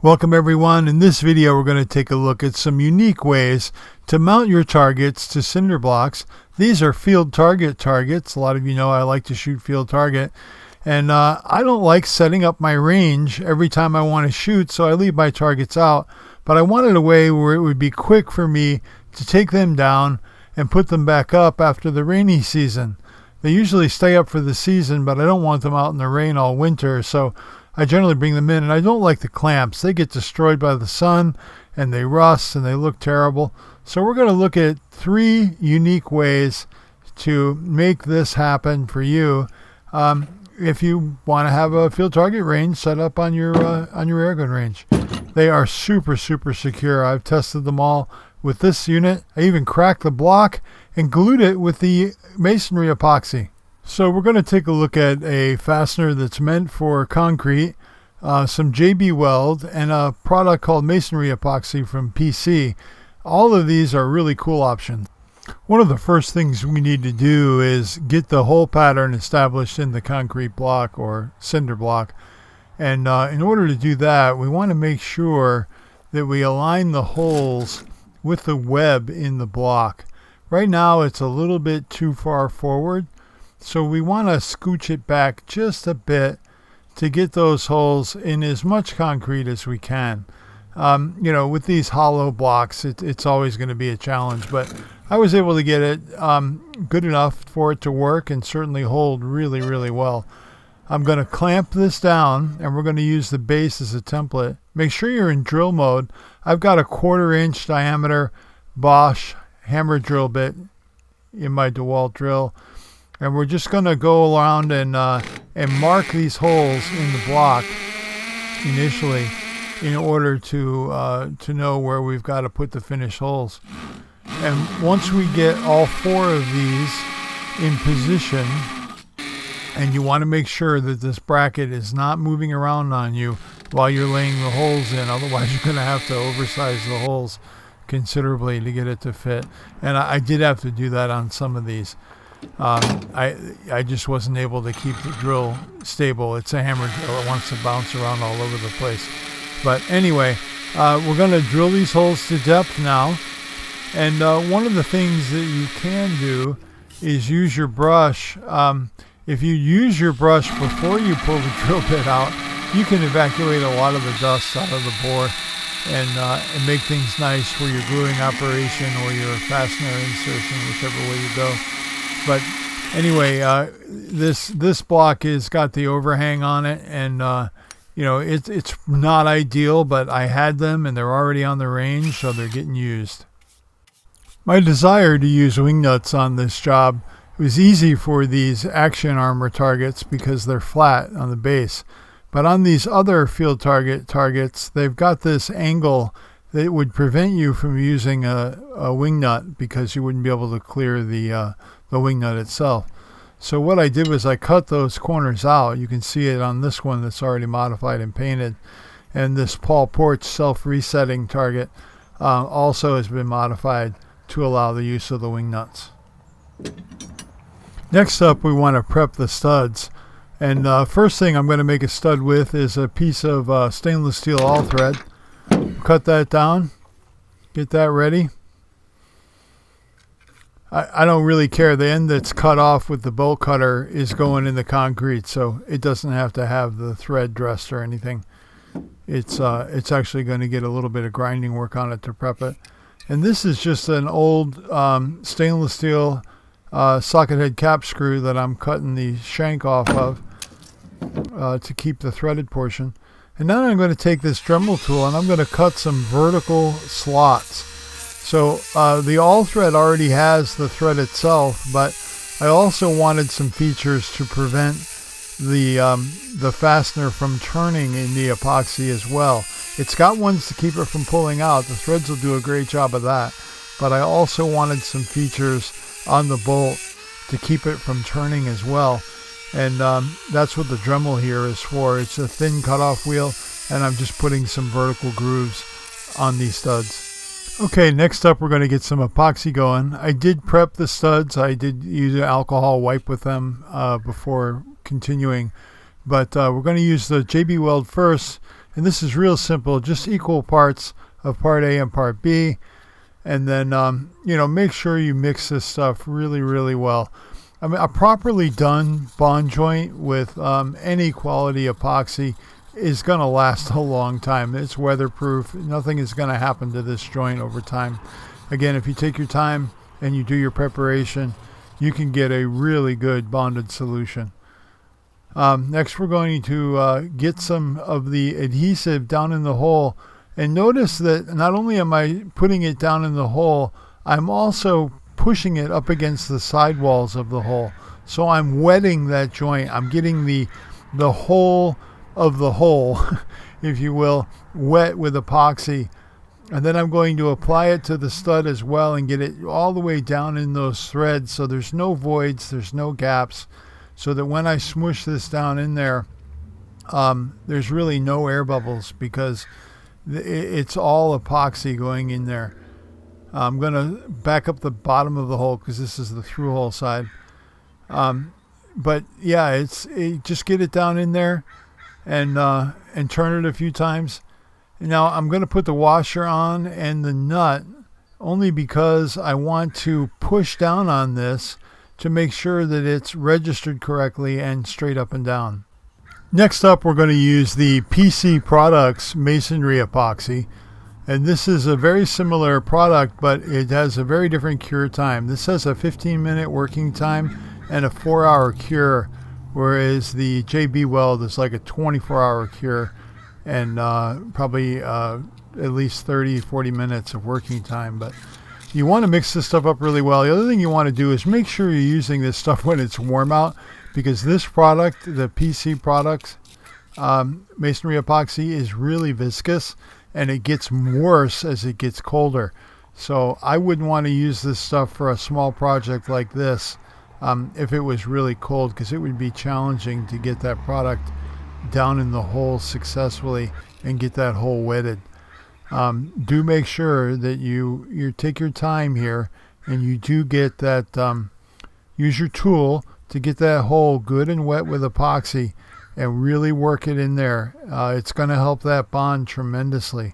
Welcome everyone. In this video we're going to take a look at some unique ways to mount your targets to cinder blocks. These are field targets. A lot of you know I like to shoot field target, and I don't like setting up my range every time I want to shoot, so I leave my targets out. But I wanted a way where it would be quick for me to take them down and put them back up after the rainy season. They usually stay up for the season, but I don't want them out in the rain all winter, so I generally bring them in, and I don't like the clamps. They get destroyed by the sun and they rust and they look terrible. So we're going to look at 3 unique ways to make this happen for you. If you want to have a field target range set up on your airgun range. They are super secure. I've tested them all with this unit. I even cracked the block and glued it with the Masonry epoxy. So we're going to take a look at a fastener that's meant for concrete, some JB Weld, and a product called Masonry Epoxy from PC. All of these are really cool options. One of the first things we need to do is get the hole pattern established in the concrete block or cinder block. And in order to do that, we want to make sure that we align the holes with the web in the block. Right now it's a little bit too far forward, so we want to scooch it back just a bit to get those holes in as much concrete as we can. With these hollow blocks, it's always going to be a challenge, but I was able to get it good enough for it to work and certainly hold really well. I'm going to clamp this down, and we're going to use the base as a template. Make sure you're in drill mode. I've got a 1/4 inch diameter Bosch hammer drill bit in my DeWalt drill. And we're just going to go around and mark these holes in the block initially in order to know where we've got to put the finished holes. And once we get all 4 of these in position, and you want to make sure that this bracket is not moving around on you while you're laying the holes in, otherwise you're going to have to oversize the holes considerably to get it to fit. And I did have to do that on some of these. I just wasn't able to keep the drill stable. It's a hammer drill. It wants to bounce around all over the place. But anyway, we're going to drill these holes to depth now. And one of the things that you can do is use your brush. If you use your brush before you pull the drill bit out, you can evacuate a lot of the dust out of the bore and make things nice for your gluing operation or your fastener insertion, whichever way you go. But anyway, this block has got the overhang on it, and it's not ideal, but I had them and they're already on the range, so they're getting used. My desire to use wing nuts on this job was easy for these action armor targets because they're flat on the base. But on these other field targets, they've got this angle that would prevent you from using a wing nut because you wouldn't be able to clear the wing nut itself. So what I did was I cut those corners out. You can see it on this one that's already modified and painted. And this Paul Porch self-resetting target also has been modified to allow the use of the wing nuts. Next up, we want to prep the studs. And first thing I'm going to make a stud with is a piece of stainless steel all thread. Cut that down, get that ready. I don't really care. The end that's cut off with the bolt cutter is going in the concrete, so it doesn't have to have the thread dressed or anything. It's actually going to get a little bit of grinding work on it to prep it. And this is just an old stainless steel socket head cap screw that I'm cutting the shank off of to keep the threaded portion. And now I'm going to take this Dremel tool and I'm going to cut some vertical slots. So the all thread already has the thread itself, but I also wanted some features to prevent the fastener from turning in the epoxy as well. It's got ones to keep it from pulling out. The threads will do a great job of that. But I also wanted some features on the bolt to keep it from turning as well. And that's what the Dremel here is for. It's a thin cutoff wheel, and I'm just putting some vertical grooves on these studs. Okay, next up we're going to get some epoxy going. I did prep the studs. I did use an alcohol wipe with them before continuing. But we're going to use the JB Weld first, And this is real simple, just equal parts of part A and part B. And then, make sure you mix this stuff really, really well. I mean, a properly done bond joint with any quality epoxy is going to last a long time. It's weatherproof. Nothing is going to happen to this joint over time. Again, if you take your time and you do your preparation, you can get a really good bonded solution. Next, we're going to get some of the adhesive down in the hole. And notice that not only am I putting it down in the hole, I'm also pushing it up against the sidewalls of the hole. So I'm wetting that joint. I'm getting the whole of the hole, if you will, wet with epoxy. And then I'm going to apply it to the stud as well and get it all the way down in those threads so there's no voids, there's no gaps, so that when I smush this down in there, there's really no air bubbles because it's all epoxy going in there. I'm going to back up the bottom of the hole because this is the through hole side. But yeah, just get it down in there and turn it a few times. Now I'm going to put the washer on and the nut only because I want to push down on this to make sure that it's registered correctly and straight up and down. Next up, we're going to use the PC Products Masonry Epoxy. And this is a very similar product, but it has a very different cure time. This has a 15-minute working time and a 4-hour cure, whereas the JB Weld is like a 24-hour cure and probably at least 30-40 minutes of working time. But you want to mix this stuff up really well. The other thing you want to do is make sure you're using this stuff when it's warm out, because this product, the PC Products Masonry Epoxy, is really viscous and it gets worse as it gets colder. So I wouldn't want to use this stuff for a small project like this if it was really cold, because it would be challenging to get that product down in the hole successfully and get that hole wetted. Do make sure that you take your time here and you do get that, use your tool to get that hole good and wet with epoxy and really work it in there. It's going to help that bond tremendously.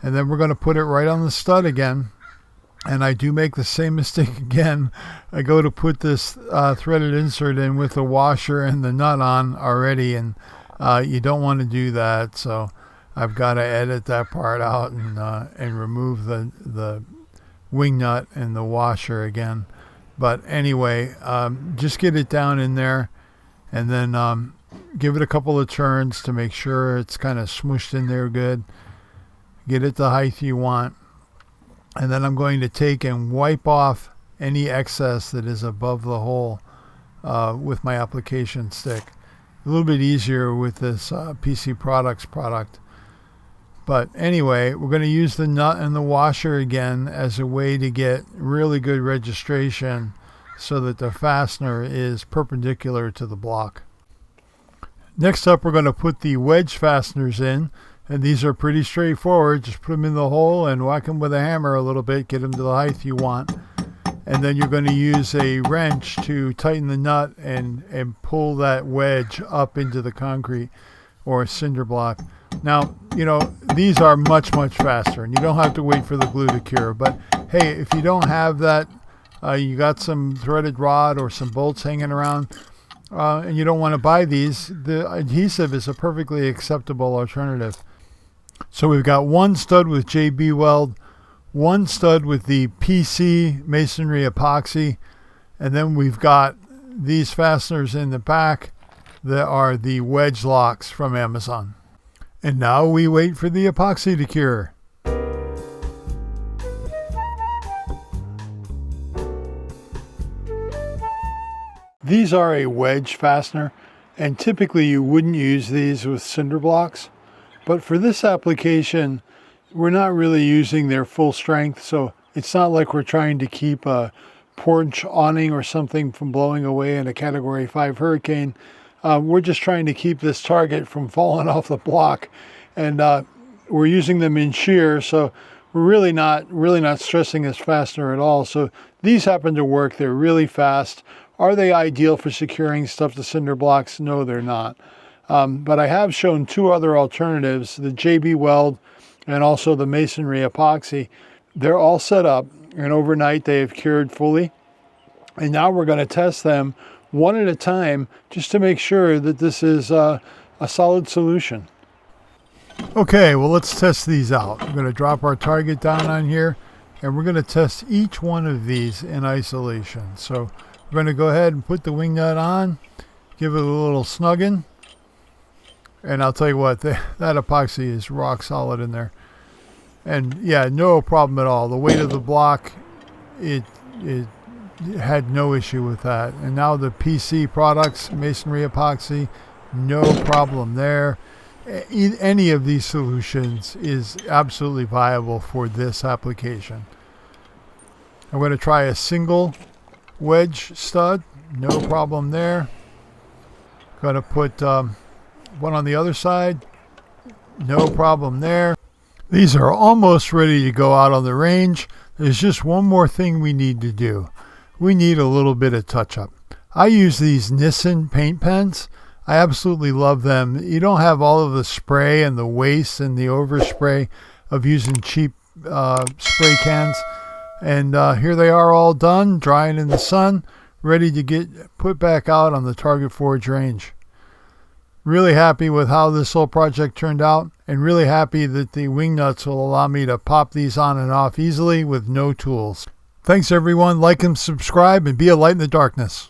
And then we're going to put it right on the stud again. And I do make the same mistake again. I go to put this threaded insert in with the washer and the nut on already, and you don't want to do that. So I've got to edit that part out and remove the wing nut and the washer again. But anyway, just get it down in there and then give it a couple of turns to make sure it's kind of smushed in there good. Get it the height you want. And then I'm going to take and wipe off any excess that is above the hole with my application stick. A little bit easier with this PC Products product. But anyway, we're going to use the nut and the washer again as a way to get really good registration so that the fastener is perpendicular to the block. Next up, we're going to put the wedge fasteners in. And these are pretty straightforward. Just put them in the hole and whack them with a hammer a little bit. Get them to the height you want. And then you're going to use a wrench to tighten the nut and pull that wedge up into the concrete or cinder block. Now, these are much, much faster. And you don't have to wait for the glue to cure. But, hey, if you don't have that, you got some threaded rod or some bolts hanging around, and you don't want to buy these, the adhesive is a perfectly acceptable alternative. So we've got one stud with JB Weld, one stud with the PC Masonry Epoxy, and then we've got these fasteners in the back that are the wedge locks from Amazon. And now we wait for the epoxy to cure. These are a wedge fastener, and typically you wouldn't use these with cinder blocks. But for this application, we're not really using their full strength, so it's not like we're trying to keep a porch awning or something from blowing away in a Category 5 hurricane. We're just trying to keep this target from falling off the block, and we're using them in shear, so we're really not stressing this fastener at all. So these happen to work. They're really fast. Are they ideal for securing stuff to cinder blocks? No, they're not. But I have shown two other alternatives, the JB Weld and also the Masonry Epoxy. They're all set up, and overnight they have cured fully. And now we're going to test them one at a time just to make sure that this is a solid solution. Okay, well, let's test these out. We're going to drop our target down on here, and we're going to test each one of these in isolation. So we're going to go ahead and put the wing nut on, give it a little snugging, and I'll tell you what, that epoxy is rock solid in there. And yeah, no problem at all. The weight of the block, it had no issue with that. And now the PC products, Masonry Epoxy, no problem there. Any of these solutions is absolutely viable for this application. I'm going to try a single wedge stud, no problem there. Going to put one on the other side, no problem there. These are almost ready to go out on the range. There's just one more thing we need to do. We need a little bit of touch-up. I use these Nissan paint pens. I absolutely love them. You don't have all of the spray and the waste and the overspray of using cheap spray cans. And here they are all done, drying in the sun, ready to get put back out on the Target Forge range. Really happy with how this whole project turned out, and really happy that the wing nuts will allow me to pop these on and off easily with no tools. Thanks everyone. Like and subscribe and be a light in the darkness.